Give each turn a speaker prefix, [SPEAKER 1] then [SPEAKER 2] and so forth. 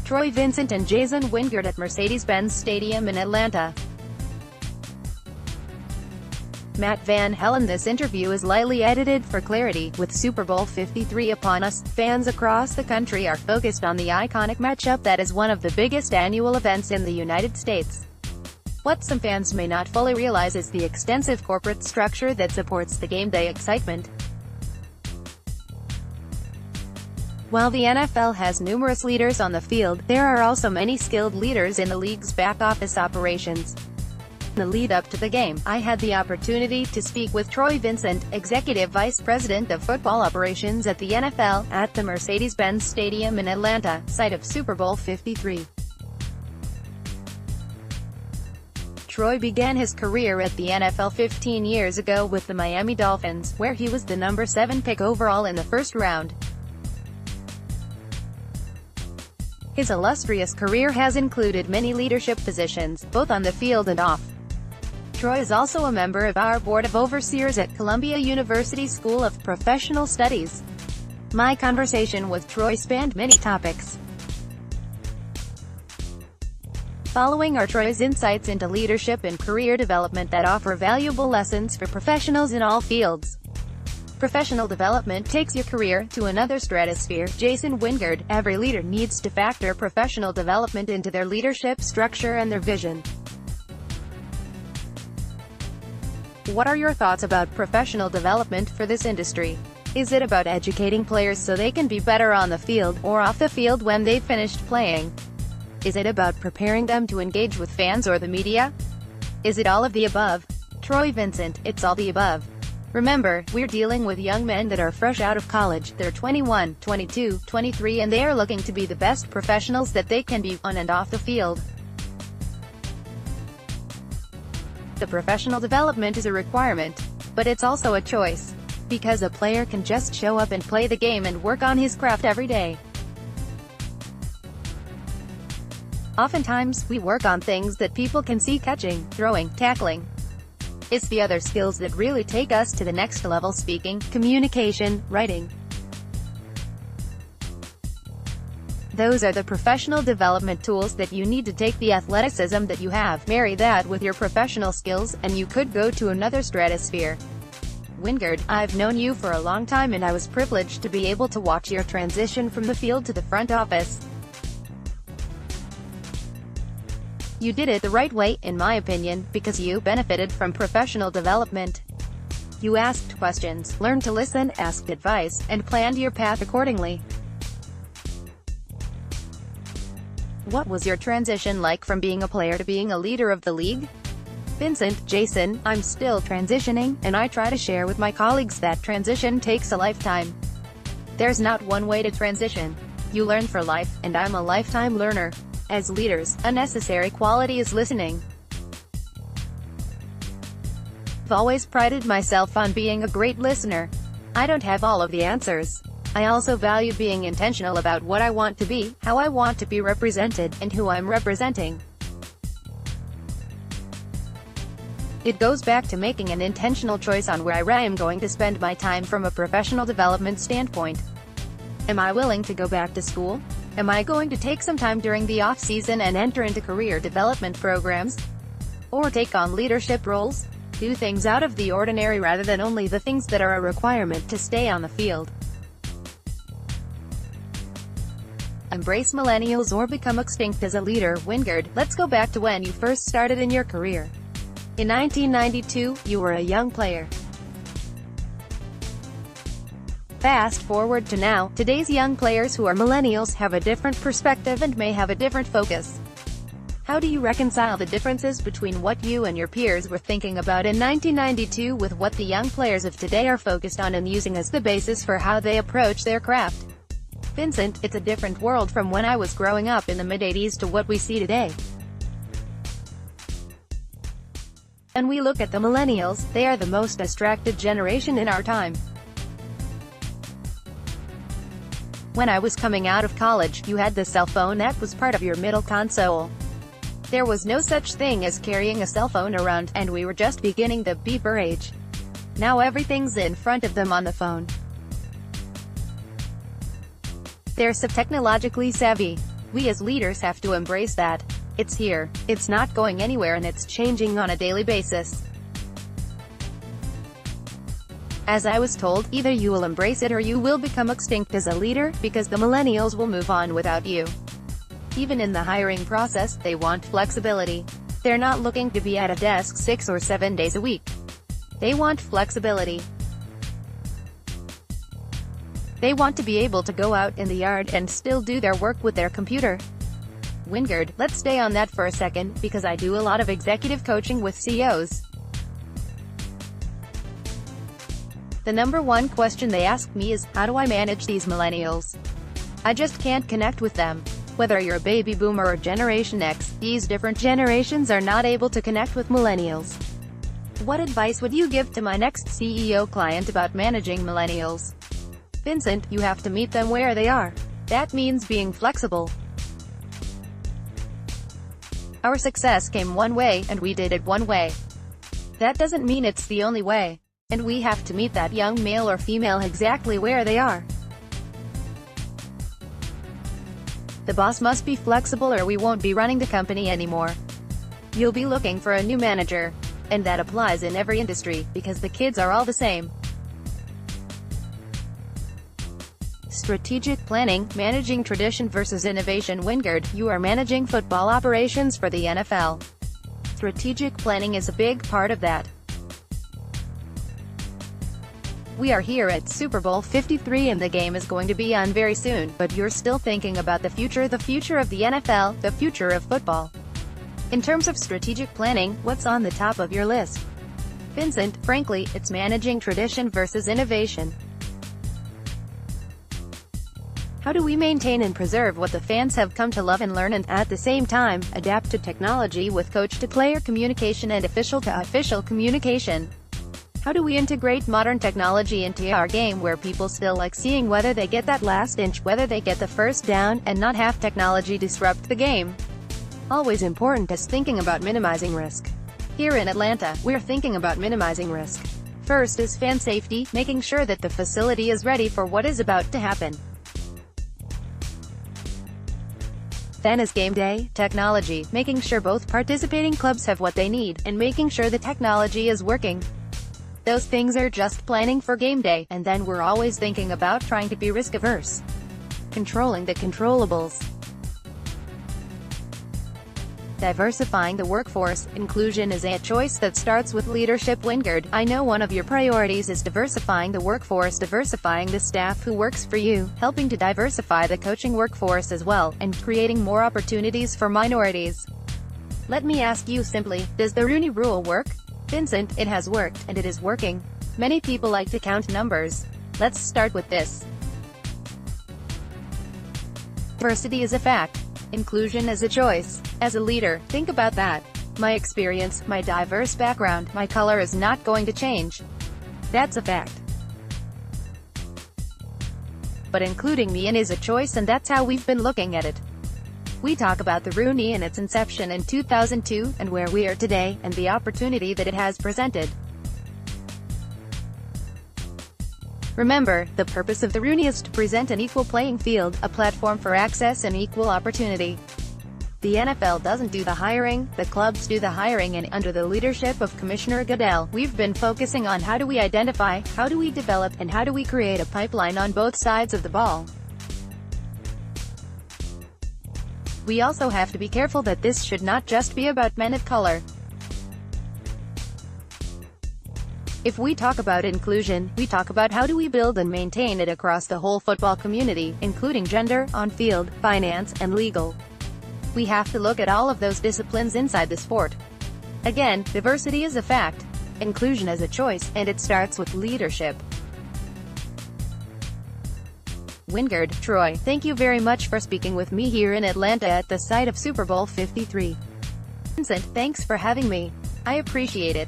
[SPEAKER 1] Troy Vincent and Jason Wingard at Mercedes-Benz Stadium in Atlanta. Matt Van Hellen This interview is lightly edited for clarity. With Super Bowl LIII upon us, fans across the country are focused on the iconic matchup that is one of the biggest annual events in the United States. What some fans may not fully realize is the extensive corporate structure that supports the game day excitement. While the NFL has numerous leaders on the field, there are also many skilled leaders in the league's back-office operations. In the lead-up to the game, I had the opportunity to speak with Troy Vincent, Executive Vice President of Football Operations at the NFL, at the Mercedes-Benz Stadium in Atlanta, site of Super Bowl LIII. Troy began his career at the NFL 15 years ago with the Miami Dolphins, where he was the number 7 pick overall in the first round. His illustrious career has included many leadership positions, both on the field and off. Troy is also a member of our Board of Overseers at Columbia University School of Professional Studies. My conversation with Troy spanned many topics. Following are Troy's insights into leadership and career development that offer valuable lessons for professionals in all fields. Professional development takes your career to another stratosphere. Jason Wingard: every leader needs to factor professional development into their leadership structure and their vision. What are your thoughts about professional development for this industry? Is it about educating players so they can be better on the field, or off the field when they've finished playing? Is it about preparing them to engage with fans or the media? Is it all of the above? Troy Vincent: it's all the above. Remember, we're dealing with young men that are fresh out of college. They're 21, 22, 23, and they are looking to be the best professionals that they can be, on and off the field. The professional development is a requirement, but it's also a choice. Because a player can just show up and play the game and work on his craft every day. Oftentimes, we work on things that people can see: catching, throwing, tackling. It's the other skills that really take us to the next level: speaking, communication, writing. Those are the professional development tools that you need to take the athleticism that you have, marry that with your professional skills, and you could go to another stratosphere. Wingard: I've known you for a long time and I was privileged to be able to watch your transition from the field to the front office. You did it the right way, in my opinion, because you benefited from professional development. You asked questions, learned to listen, asked advice, and planned your path accordingly. What was your transition like from being a player to being a leader of the league? Vincent: Jason, I'm still transitioning, and I try to share with my colleagues that transition takes a lifetime. There's not one way to transition. You learn for life, and I'm a lifetime learner. As leaders, a necessary quality is listening. I've always prided myself on being a great listener. I don't have all of the answers. I also value being intentional about what I want to be, how I want to be represented, and who I'm representing. It goes back to making an intentional choice on where I am going to spend my time from a professional development standpoint. Am I willing to go back to school? Am I going to take some time during the off-season and enter into career development programs? Or take on leadership roles? Do things out of the ordinary rather than only the things that are a requirement to stay on the field. Embrace millennials or become extinct as a leader. Wingard: let's go back to when you first started in your career. In 1992, you were a young player. Fast forward to now, today's young players who are millennials have a different perspective and may have a different focus. How do you reconcile the differences between what you and your peers were thinking about in 1992 with what the young players of today are focused on and using as the basis for how they approach their craft? Vincent: it's a different world from when I was growing up in the mid-80s to what we see today. And we look at the millennials, they are the most distracted generation in our time. When I was coming out of college, you had the cell phone that was part of your middle console. There was no such thing as carrying a cell phone around, and we were just beginning the beeper age. Now everything's in front of them on the phone. They're so technologically savvy. We as leaders have to embrace that. It's here, it's not going anywhere, and it's changing on a daily basis. As I was told, either you will embrace it or you will become extinct as a leader, because the millennials will move on without you. Even in the hiring process, they want flexibility. They're not looking to be at a desk 6 or 7 days a week. They want flexibility. They want to be able to go out in the yard and still do their work with their computer. Wingard, let's stay on that for a second, because I do a lot of executive coaching with CEOs. The number one question they ask me is, how do I manage these millennials? I just can't connect with them. Whether you're a baby boomer or Generation X, these different generations are not able to connect with millennials. What advice would you give to my next CEO client about managing millennials? Vincent, you have to meet them where they are. That means being flexible. Our success came one way, and we did it one way. That doesn't mean it's the only way. And we have to meet that young male or female exactly where they are. The boss must be flexible or we won't be running the company anymore. You'll be looking for a new manager. And that applies in every industry, because the kids are all the same. Strategic planning, managing tradition versus innovation. Wingard, you are managing football operations for the NFL. Strategic planning is a big part of that. We are here at Super Bowl 53 and the game is going to be on very soon, but you're still thinking about the future of the NFL, the future of football. In terms of strategic planning, what's on the top of your list? Vincent, frankly, it's managing tradition versus innovation. How do we maintain and preserve what the fans have come to love and learn, and, at the same time, adapt to technology with coach-to-player communication and official-to-official communication? How do we integrate modern technology into our game where people still like seeing whether they get that last inch, whether they get the first down, and not have technology disrupt the game? Always important is thinking about minimizing risk. Here in Atlanta, we're thinking about minimizing risk. First is fan safety, making sure that the facility is ready for what is about to happen. Then is game day, technology, making sure both participating clubs have what they need, and making sure the technology is working. Those things are just planning for game day, and then we're always thinking about trying to be risk-averse. Controlling the controllables. Diversifying the workforce. Inclusion is a choice that starts with leadership. Wingard, I know one of your priorities is diversifying the workforce, diversifying the staff who works for you, helping to diversify the coaching workforce as well, and creating more opportunities for minorities. Let me ask you simply, does the Rooney Rule work? Vincent, it has worked, and it is working. Many people like to count numbers. Let's start with this. Diversity is a fact. Inclusion is a choice. As a leader, think about that. My experience, my diverse background, my color is not going to change. That's a fact. But including me in is a choice, and that's how we've been looking at it. We talk about the Rooney and its inception in 2002, and where we are today, and the opportunity that it has presented. Remember, the purpose of the Rooney is to present an equal playing field, a platform for access and equal opportunity. The NFL doesn't do the hiring, the clubs do the hiring, and under the leadership of Commissioner Goodell, we've been focusing on how do we identify, how do we develop, and how do we create a pipeline on both sides of the ball. We also have to be careful that this should not just be about men of color. If we talk about inclusion, we talk about how do we build and maintain it across the whole football community, including gender, on-field, finance, and legal. We have to look at all of those disciplines inside the sport. Again, diversity is a fact. Inclusion is a choice, and it starts with leadership. Wingard, Troy, thank you very much for speaking with me here in Atlanta at the site of Super Bowl 53. Vincent, thanks for having me. I appreciate it.